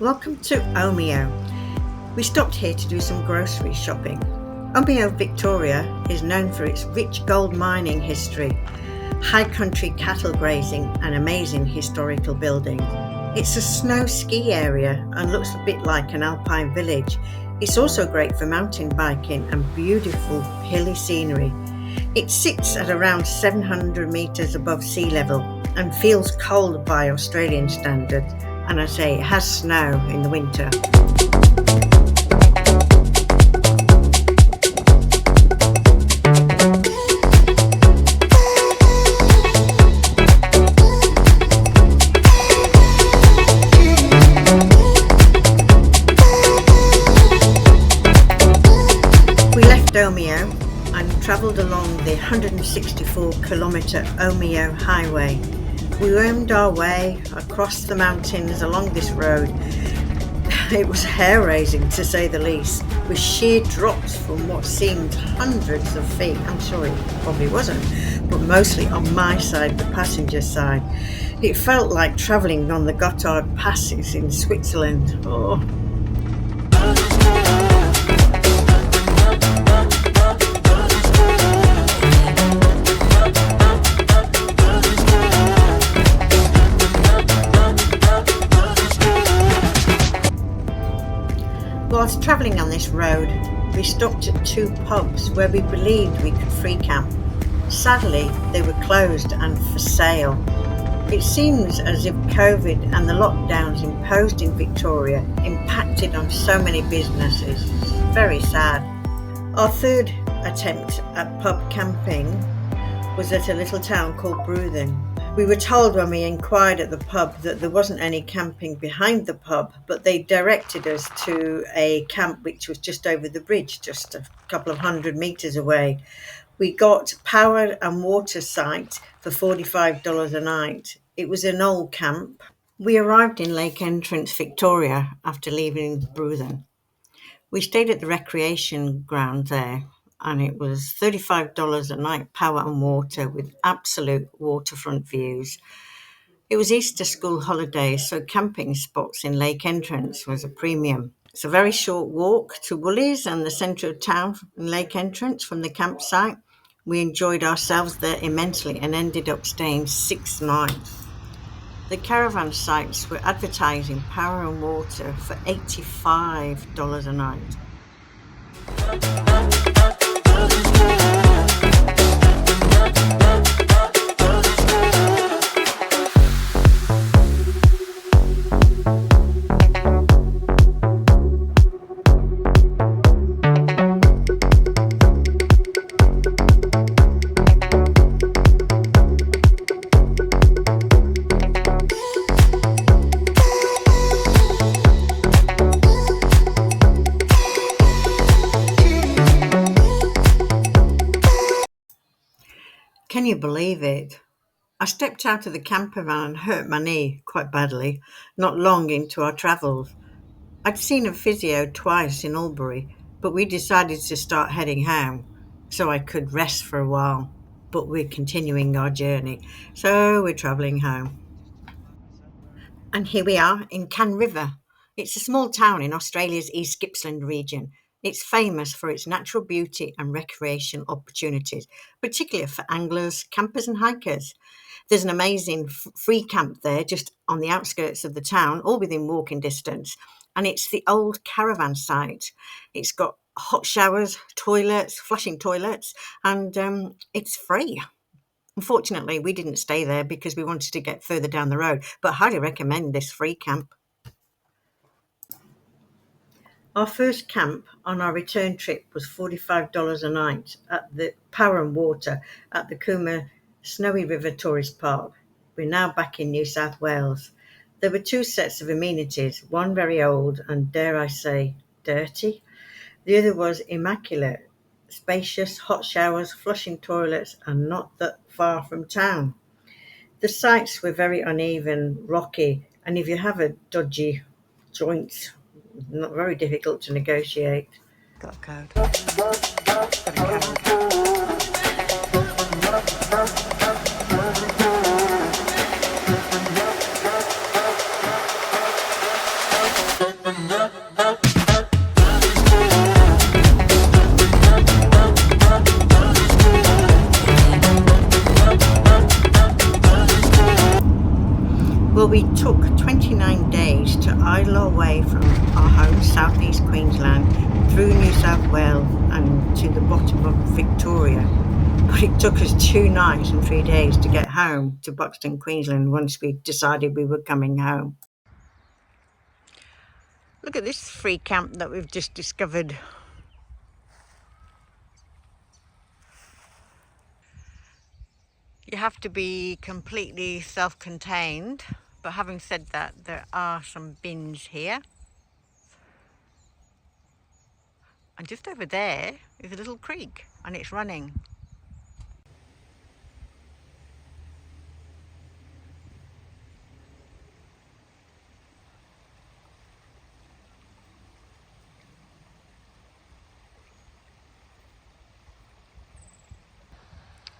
Welcome to Omeo. We stopped here to do some grocery shopping. Omeo, Victoria is known for its rich gold mining history, high country cattle grazing and amazing historical buildings. It's a snow ski area and looks a bit like an alpine village. It's also great for mountain biking and beautiful hilly scenery. It sits at around 700 metres above sea level and feels cold by Australian standards, and I say it has snow in the winter. We left Omeo and travelled along the 164-kilometre Omeo Highway. We wormed our way across the mountains along this road. It was hair-raising, to say the least, with sheer drops from what seemed hundreds of feet. I'm sure it probably wasn't, but mostly on my side, the passenger side. It felt like travelling on the Gotthard passes in Switzerland. Oh. Whilst travelling on this road, we stopped at two pubs where we believed we could free camp. Sadly, they were closed and for sale. It seems as if COVID and the lockdowns imposed in Victoria impacted on so many businesses. It's very sad. Our third attempt at pub camping was at a little town called Buxton. We were told when we inquired at the pub that there wasn't any camping behind the pub, but they directed us to a camp which was just over the bridge, just a couple of 100 metres away. We got power and water site for $45 a night. It was an old camp. We arrived in Lake Entrance, Victoria, after leaving Buxton. We stayed at the recreation ground there, and it was $35 a night, power and water, with absolute waterfront views. It was Easter school holidays, so camping spots in Lake Entrance was a premium. It's a very short walk to Woolies and the centre of town in Lake Entrance from the campsite. We enjoyed ourselves there immensely and ended up staying 6 nights. The caravan sites were advertising power and water for $85 a night. Can you believe it? I stepped out of the camper van and hurt my knee quite badly, not long into our travels. I'd seen a physio twice in Albury, but we decided to start heading home so I could rest for a while. But we're continuing our journey, so we're travelling home. And here we are in Can River. It's a small town in Australia's East Gippsland region. It's famous for its natural beauty and recreation opportunities, particularly for anglers, campers and hikers. There's an amazing free camp there just on the outskirts of the town, all within walking distance. And it's the old caravan site. It's got hot showers, toilets, flushing toilets, and it's free. Unfortunately, we didn't stay there because we wanted to get further down the road, but highly recommend this free camp. Our first camp on our return trip was $45 a night at the power and water at the Cooma Snowy River Tourist Park. We're now back in New South Wales. There were two sets of amenities, one very old and, dare I say, dirty. The other was immaculate, spacious, hot showers, flushing toilets, and not that far from town. The sites were very uneven, rocky, and if you have a dodgy joint, not very difficult to negotiate. Got a code. Got a code. Well, we took 29 days to idle our way from our home, southeast Queensland, through New South Wales and to the bottom of Victoria. But it took us 2 nights and 3 days to get home to Buxton, Queensland, once we decided we were coming home. Look at this free camp that we've just discovered. You have to be completely self-contained, but having said that, there are some bins here. And just over there is a little creek, and it's running.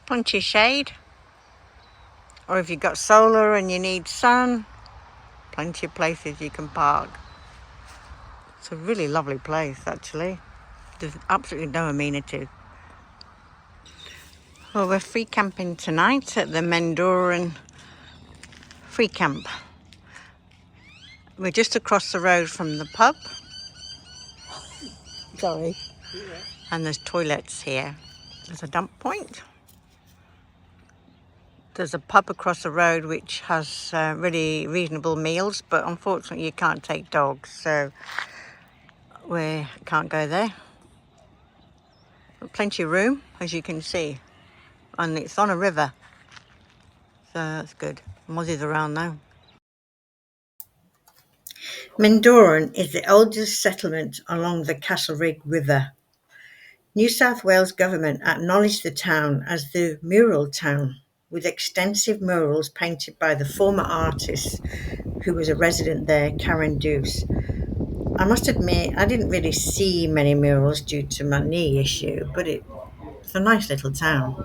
Plenty of shade. Or if you've got solar and you need sun, plenty of places you can park. It's a really lovely place, actually. There's absolutely no amenities. Well, we're free camping tonight at the Mendoran free camp. We're just across the road from the pub. Sorry. And there's toilets here. There's a dump point. There's a pub across the road which has really reasonable meals, but unfortunately you can't take dogs, so we can't go there. But plenty of room, as you can see, and it's on a river, so that's good. Mozzie's around now. Mendoran is the oldest settlement along the Castlereagh River. New South Wales government acknowledged the town as the mural town, with extensive murals painted by the former artist who was a resident there, Karen Deuce. I must admit, I didn't really see many murals due to my knee issue, but it's a nice little town.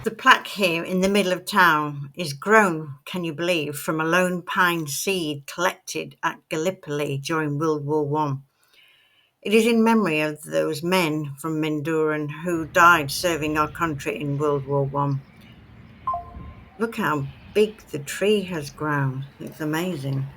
The plaque here in the middle of town is grown, can you believe, from a lone pine seed collected at Gallipoli during World War One. It is in memory of those men from Mendoran who died serving our country in World War One. Look how big the tree has grown. It's amazing.